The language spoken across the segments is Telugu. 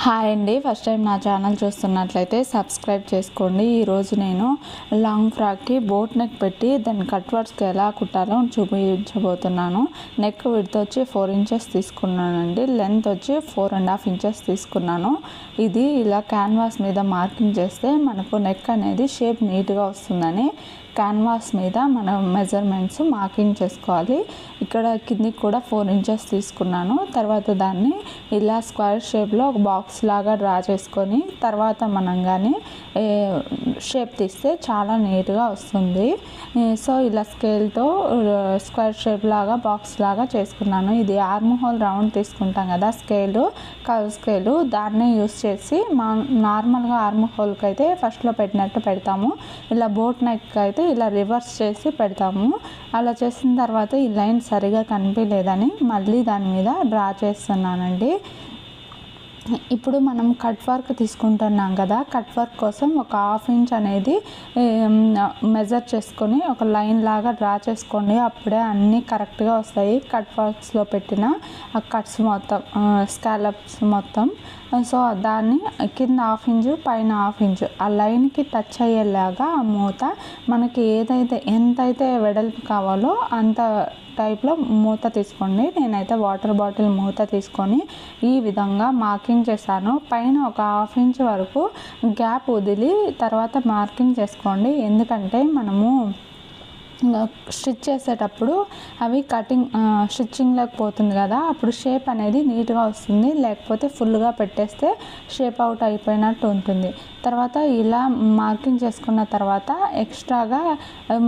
హాయ్ అండి, ఫస్ట్ టైం నా ఛానల్ చూస్తున్నట్లయితే సబ్స్క్రైబ్ చేసుకోండి. ఈరోజు నేను లాంగ్ ఫ్రాక్కి బోట్ నెక్ పెట్టి దాన్ని కట్ వర్క్స్కి ఎలా కుట్టాలో చూపించబోతున్నాను. నెక్ విడ్త్ వచ్చి 4 ఇంచెస్ తీసుకున్నానండి, లెంత్ వచ్చి 4.5 ఇంచెస్ తీసుకున్నాను. ఇది ఇలా క్యాన్వాస్ మీద మార్కింగ్ చేస్తే మనకు నెక్ అనేది షేప్ నీట్గా వస్తుందని క్యాన్వాస్ మీద మనం మెజర్మెంట్స్ మార్కింగ్ చేసుకోవాలి. ఇక్కడ కిందికి కూడా 4 ఇంచెస్ తీసుకున్నాను. తర్వాత దాన్ని ఇలా స్క్వేర్ షేప్లో ఒక బాక్స్ లాగా డ్రా చేసుకొని తర్వాత మనం కానీ షేప్ తీస్తే చాలా నీట్గా వస్తుంది. సో ఇలా స్కేల్తో స్క్వేర్ షేప్ లాగా బాక్స్ లాగా చేసుకున్నాను. ఇది ఆర్మ్ హోల్ రౌండ్ తీసుకుంటాం కదా, కర్వ్ స్కేలు, దాన్నే యూస్ చేసి నార్మల్గా ఆర్మ్ హోల్కి అయితే ఫస్ట్లో పెట్టినట్టు పెడతాము. ఇలా బోట్ నెక్ అయితే ఇలా రివర్స్ చేసి పెడతాము. అలా చేసిన తర్వాత ఈ లైన్ సరిగా కనిపించలేదని మళ్ళీ దాని మీద డ్రా చేస్తున్నానండి. ఇప్పుడు మనం కట్ వర్క్ తీసుకుంటున్నాం కదా, కట్ వర్క్ కోసం ఒక 1/2 ఇంచ్ అనేది మెజర్ చేసుకొని ఒక లైన్ లాగా డ్రా చేసుకోండి. అప్పుడే అన్నీ కరెక్ట్గా వస్తాయి. కట్ వర్క్స్లో పెట్టిన ఆ కట్స్ మొత్తం, స్కాలప్స్ మొత్తం. సో దాన్ని కింద 1/2 ఇంచు పైన 1/2 ఇంచు ఆ లైన్కి టచ్ అయ్యేలాగా ఆ మూత మనకి ఎంతైతే వెడల్పు కావాలో అంత టైప్లో మూత తీసుకోండి. నేనైతే వాటర్ బాటిల్ మూత తీసుకొని ఈ విధంగా మార్కింగ్ చేశాను. పైన ఒక 1/2 ఇంచ్ వరకు గ్యాప్ వదిలి తర్వాత మార్కింగ్ చేసుకోండి. ఎందుకంటే మనము స్టిచ్ చేసేటప్పుడు అవి స్టిచ్చింగ్లోకి పోతుంది కదా, అప్పుడు షేప్ అనేది నీట్గా వస్తుంది. లేకపోతే ఫుల్గా పెట్టేస్తే షేప్ అవుట్ అయిపోయినట్టు ఉంటుంది. తర్వాత ఇలా మార్కింగ్ చేసుకున్న తర్వాత ఎక్స్ట్రాగా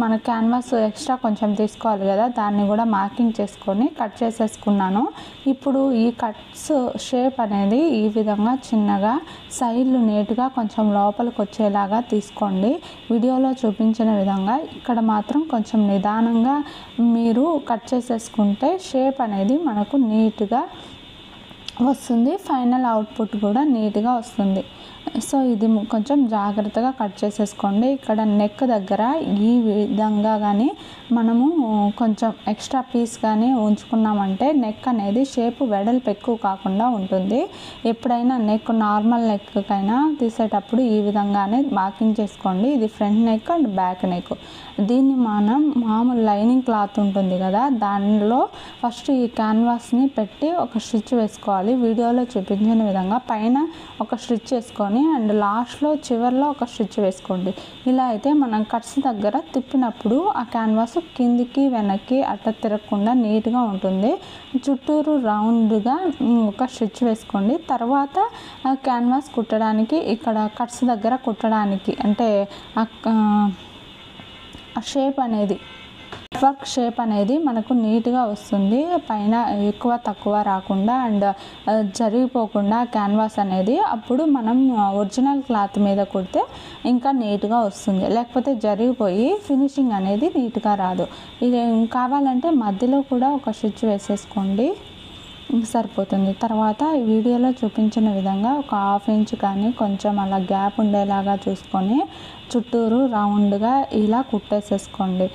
మన క్యాన్వాస్ ఎక్స్ట్రా కొంచెం తీసుకోవాలి కదా, దాన్ని కూడా మార్కింగ్ చేసుకొని కట్ చేసేసుకున్నాను. ఇప్పుడు ఈ కట్స్ షేప్ అనేది ఈ విధంగా చిన్నగా సైడ్లు నీట్గా కొంచెం లోపలికి వచ్చేలాగా తీసుకోండి. వీడియోలో చూపించిన విధంగా ఇక్కడ మాత్రం కొంచెం నిదానంగా మీరు కట్ చేసేసుకుంటే షేప్ అనేది మనకు నీట్గా వస్తుంది. ఫైనల్ అవుట్పుట్ కూడా నీట్గా వస్తుంది. సో ఇది కొంచెం జాగ్రత్తగా కట్ చేసేసుకోండి. ఇక్కడ నెక్ దగ్గర ఈ విధంగా కానీ మనము కొంచెం ఎక్స్ట్రా పీస్ కానీ ఉంచుకున్నామంటే నెక్ అనేది షేప్ వెడల్పు ఎక్కువ కాకుండా ఉంటుంది. ఎప్పుడైనా నార్మల్ నెక్కైనా తీసేటప్పుడు ఈ విధంగానే మార్కింగ్ చేసుకోండి. ఇది front neck and back neck. దీన్ని మనం మామూలు లైనింగ్ క్లాత్ ఉంటుంది కదా, దానిలో ఫస్ట్ ఈ క్యాన్వాస్ని పెట్టి ఒక స్టిచ్ వేసుకోవాలి. వీడియోలో చూపించిన విధంగా పైన ఒక స్టిచ్ వేసుకొని అండ్ లాస్ట్లో చివర్లో ఒక స్టిచ్ వేసుకోండి. ఇలా అయితే మనం కట్స్ దగ్గర తిప్పినప్పుడు ఆ క్యాన్వాస్ కిందికి వెనక్కి అట్ట తిరగకుండా నీట్గా ఉంటుంది. చుట్టూరు రౌండ్గా ఒక స్టిచ్ వేసుకోండి. తర్వాత క్యాన్వాస్ కుట్టడానికి ఇక్కడ కట్స్ దగ్గర కుట్టడానికి అంటే ఆ షేప్ అనేది వర్క్ షేప్ అనేది మనకు నీట్గా వస్తుంది. పైన ఎక్కువ తక్కువ రాకుండా అండ్ జరిగిపోకుండా క్యాన్వాస్ అనేది. అప్పుడు మనం ఒరిజినల్ క్లాత్ మీద కుడితే ఇంకా నీట్గా వస్తుంది. లేకపోతే జరిగిపోయి ఫినిషింగ్ అనేది నీట్గా రాదు. ఇది కావాలంటే మధ్యలో కూడా ఒక స్టిచ్ వేసేసుకోండి, సరిపోతుంది. తర్వాత ఈ వీడియోలో చూపించిన విధంగా ఒక 1/2 ఇంచ్ కానీ కొంచెం అలా గ్యాప్ ఉండేలాగా చూసుకొని చుట్టూరు రౌండ్గా ఇలా కుట్టేసేసుకోండి.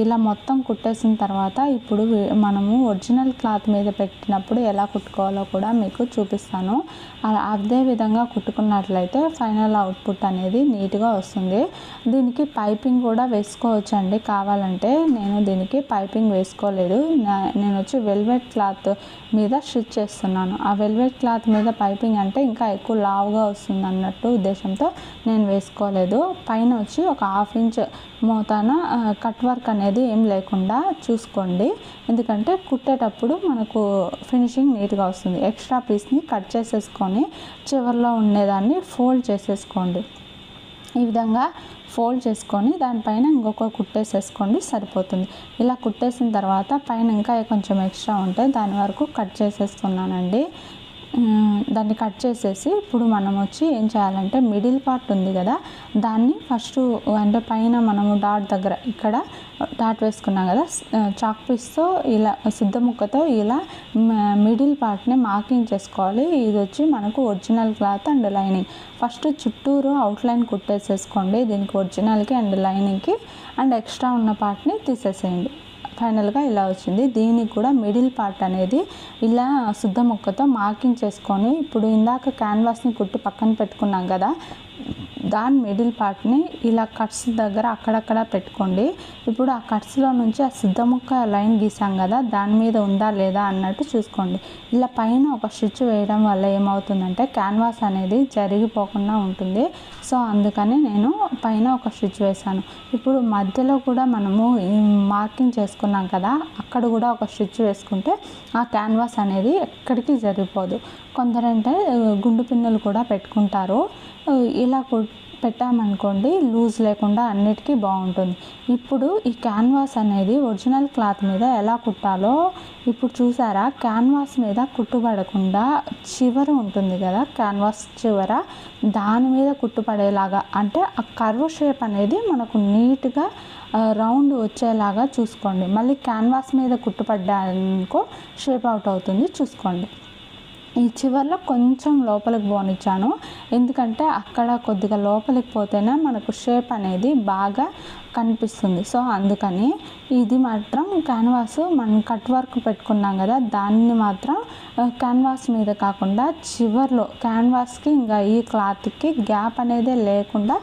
ఇలా మొత్తం కుట్టేసిన తర్వాత ఇప్పుడు మనము ఒరిజినల్ క్లాత్ మీద పెట్టినప్పుడు ఎలా కుట్టుకోవాలో కూడా మీకు చూపిస్తాను. అదే విధంగా కుట్టుకున్నట్లయితే ఫైనల్ అవుట్పుట్ అనేది నీట్గా వస్తుంది. దీనికి పైపింగ్ కూడా వేసుకోవచ్చండి కావాలంటే. నేను దీనికి పైపింగ్ వేసుకోలేదు. నేను వచ్చి వెల్వెట్ క్లాత్ మీద స్టిచ్ చేస్తున్నాను. ఆ వెల్వెట్ క్లాత్ మీద పైపింగ్ అంటే ఇంకా ఎక్కువ లావుగా వస్తుంది అన్నట్టు ఉద్దేశంతో నేను వేసుకోలేదు. పైన వచ్చి ఒక 1/2 ఇంచ్ మోతాన కట్ వర్క్ అనేది ఏం లేకుండా చూసుకోండి. ఎందుకంటే కుట్టేటప్పుడు మనకు ఫినిషింగ్ నీట్గా వస్తుంది. ఎక్స్ట్రా పీస్ని కట్ చేసేసుకొని చివర్లో ఉండేదాన్ని ఫోల్డ్ చేసేసుకోండి. ఈ విధంగా ఫోల్డ్ చేసుకొని దానిపైన ఇంకొక కుట్టేసేసుకోండి, సరిపోతుంది. ఇలా కుట్టేసిన తర్వాత పైన ఇంకా కొంచెం ఎక్స్ట్రా ఉంటే దాని వరకు కట్ చేసేసుకున్నానండి. దాన్ని కట్ చేసేసి ఇప్పుడు మనం వచ్చి ఏం చేయాలంటే మిడిల్ పార్ట్ ఉంది కదా, దాన్ని ఫస్ట్ అంటే పైన మనము డాట్ దగ్గర ఇక్కడ డాట్ వేసుకున్నాం కదా, చాక్ పీస్తో ఇలా శుద్ధ ముక్కతో ఇలా మిడిల్ పార్ట్ని మార్కింగ్ చేసుకోవాలి. ఇది వచ్చి మనకు original cloth and lining. First చుట్టూరు అవుట్లైన్ కుట్టేసేసుకోండి దీనికి ఒరిజినల్కి అండ్ లైనింగ్కి, అండ్ ఎక్స్ట్రా ఉన్న పార్ట్ని తీసేసేయండి. ఫైనల్గా ఇలా వచ్చింది. దీనికి కూడా మిడిల్ పార్ట్ అనేది ఇలా శుద్ధ ముక్కతో మార్కింగ్ చేసుకొని, ఇప్పుడు ఇందాక క్యాన్వాస్ని కుట్టి పక్కన పెట్టుకున్నాం కదా, దాని మిడిల్ పార్ట్ని ఇలా కట్స్ దగ్గర అక్కడక్కడ పెట్టుకోండి. ఇప్పుడు ఆ కట్స్లో నుంచి ఆ శుద్ధ ముక్క లైన్ గీసాం కదా, దాని మీద ఉందా లేదా అన్నట్టు చూసుకోండి. ఇలా పైన ఒక స్టిచ్ వేయడం వల్ల ఏమవుతుందంటే క్యాన్వాస్ అనేది జరిగిపోకుండా ఉంటుంది. సో అందుకని నేను పైన ఒక స్టిచ్ వేసాను. ఇప్పుడు మధ్యలో కూడా మనము మార్కింగ్ చేసుకున్నాం కదా, అక్కడ కూడా ఒక స్టిచ్ వేసుకుంటే ఆ క్యాన్వాస్ అనేది ఎక్కడికి జరిగిపోదు. కొందరంటే గుండు పిన్నులు కూడా పెట్టుకుంటారు. ఇలా పెట్టామనుకోండి లూజ్ లేకుండా అన్నిటికీ బాగుంటుంది. ఇప్పుడు ఈ క్యాన్వాస్ అనేది ఒరిజినల్ క్లాత్ మీద ఎలా కుట్టాలో ఇప్పుడు చూసారా. క్యాన్వాస్ మీద కుట్టుపడకుండా చివర ఉంటుంది కదా, క్యాన్వాస్ చివర, దాని మీద కుట్టుపడేలాగా, అంటే ఆ కర్వ్ షేప్ అనేది మనకు నీట్గా రౌండ్ వచ్చేలాగా చూసుకోండి. మళ్ళీ క్యాన్వాస్ మీద కుట్టుపడ్డానికో షేప్ అవుట్ అవుతుంది చూసుకోండి. ఈ చివర్లో కొంచెం లోపలికి పోనిచ్చాను, ఎందుకంటే అక్కడ కొద్దిగా లోపలికి పోతేనే మనకు షేప్ అనేది బాగా కనిపిస్తుంది. సో అందుకని ఇది మాత్రం క్యాన్వాస్ మనం కట్ వర్క్ పెట్టుకున్నాం కదా, దాన్ని మాత్రం క్యాన్వాస్ మీద కాకుండా చివర్లో క్యాన్వాస్కి ఇంకా ఈ క్లాత్కి గ్యాప్ అనేది లేకుండా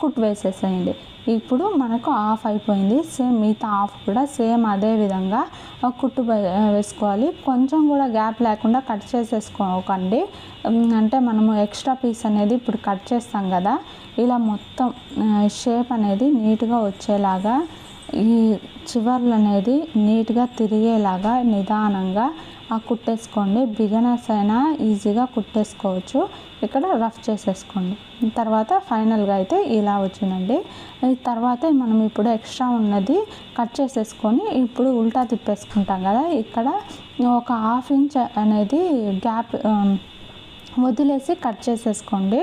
కుట్టు వేసేసేయండి. ఇప్పుడు మనకు ఆఫ్ అయిపోయింది. సేమ్ మిగతా ఆఫ్ కూడా సేమ్ అదే విధంగా కుట్టు వేసుకోవాలి. కొంచెం కూడా గ్యాప్ లేకుండా కట్ చేసేసుకోకండి, అంటే మనము ఎక్స్ట్రా పీస్ అనేది ఇప్పుడు కట్ చేస్తాం కదా, ఇలా మొత్తం షేప్ అనేది నీట్గా వచ్చేలాగా, ఈ చివర్లు అనేది నీట్గా తిరిగేలాగా నిదానంగా కుట్టేసుకోండి. బిగినర్స్ అయినా ఈజీగా కుట్టేసుకోవచ్చు. ఇక్కడ రఫ్ చేసేసుకోండి. తర్వాత ఫైనల్గా అయితే ఇలా వచ్చిందండి. తర్వాత మనం ఇప్పుడు ఎక్స్ట్రా ఉన్నది కట్ చేసేసుకొని ఇప్పుడు ఉల్టా తిప్పేసుకుంటాం కదా, ఇక్కడ ఒక 1/2 ఇంచ్ అనేది గ్యాప్ వదిలేసి కట్ చేసేసుకోండి.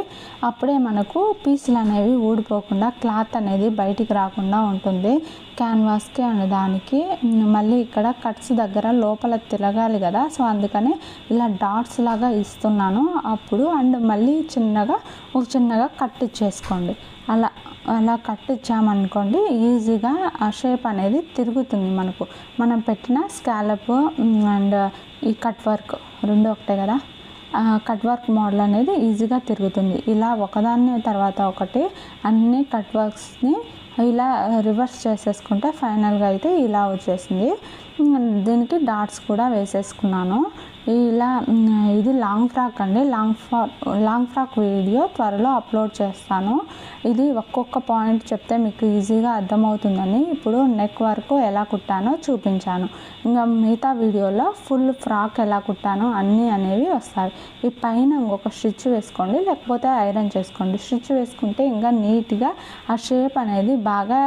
అప్పుడే మనకు పీసులు అనేవి ఊడిపోకుండా క్లాత్ అనేది బయటికి రాకుండా ఉంటుంది క్యాన్వాస్కి అండ్ దానికి. మళ్ళీ ఇక్కడ కట్స్ దగ్గర లోపల తిరగాలి కదా, సో అందుకని ఇలా డాట్స్ లాగా ఇస్తున్నాను అప్పుడు. అండ్ మళ్ళీ చిన్నగా కట్ ఇచ్చేసుకోండి. అలా కట్ ఇచ్చామనుకోండి ఈజీగా ఆ షేప్ అనేది తిరుగుతుంది మనకు. మనం పెట్టిన స్కాలప్ అండ్ ఈ కట్ వర్క్ రెండు ఒకటే కదా, కట్ వర్క్ మోడల్ అనేది ఈజీగా తిరుగుతుంది. ఇలా ఒకదాన్ని తర్వాత ఒకటి అన్ని కట్ వర్క్స్ని ఇలా రివర్స్ చేసేసుకుంటే ఫైనల్గా అయితే ఇలా వచ్చేసింది. దీనికి డాట్స్ కూడా వేసేసుకున్నాను. ఇలా ఇది లాంగ్ ఫ్రాక్ అండి. లాంగ్ ఫ్రాక్ వీడియో త్వరలో అప్లోడ్ చేస్తాను. ఇది ఒక్కొక్క పాయింట్ చెప్తే మీకు ఈజీగా అర్థమవుతుందని ఇప్పుడు నెక్ వరకు ఎలా కుట్టానో చూపించాను. ఇంకా మిగతా వీడియోలో ఫుల్ ఫ్రాక్ ఎలా కుట్టానో అన్నీ అనేవి వస్తాయి. ఈ పైన ఇంకొక స్టిచ్ వేసుకోండి, లేకపోతే ఐరన్ చేసుకోండి. స్టిచ్ వేసుకుంటే ఇంకా నీట్గా ఆ షేప్ అనేది బాగా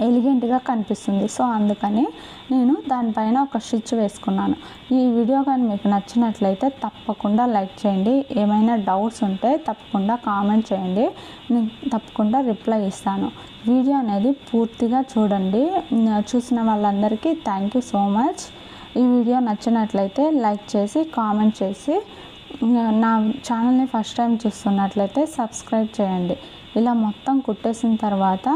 ఎలిగెంట్గా కనిపిస్తుంది. సో అందుకని నేను దానిపైన ఒక స్టిచ్ వేసుకున్నాను. ఈ వీడియో కానీ మీకు నచ్చినట్లయితే తప్పకుండా లైక్ చేయండి. ఏమైనా డౌట్స్ ఉంటే తప్పకుండా కామెంట్ చేయండి, నేను తప్పకుండా రిప్లై ఇస్తాను. వీడియో అనేది పూర్తిగా చూడండి. చూసిన వాళ్ళందరికీ థ్యాంక్ యూ సో మచ్. ఈ వీడియో నచ్చినట్లయితే లైక్ చేసి కామెంట్ చేసి, నా ఛానల్ని ఫస్ట్ టైం చూస్తున్నట్లయితే సబ్స్క్రైబ్ చేయండి. ఇలా మొత్తం కుట్టేసిన తర్వాత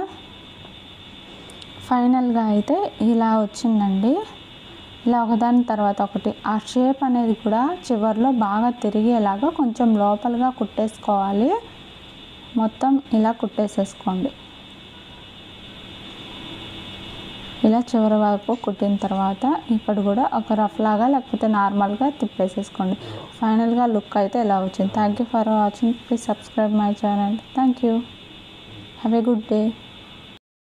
ఫైనల్గా అయితే ఇలా వచ్చిందండి. ఇలా ఒకదాని తర్వాత ఒకటి ఆ షేప్ అనేది కూడా చివర్లో బాగా తిరిగేలాగా కొంచెం లోపలగా కుట్టేసుకోవాలి. మొత్తం ఇలా కుట్టేసేసుకోండి. ఇలా చివరి వైపు కుట్టిన తర్వాత ఇక్కడ కూడా ఒక రఫ్ లాగా లేకపోతే నార్మల్గా తిప్పేసేసుకోండి. ఫైనల్గా లుక్ అయితే ఇలా వచ్చింది. Thank you for watching. Please subscribe my channel. Thank you. Have a good day.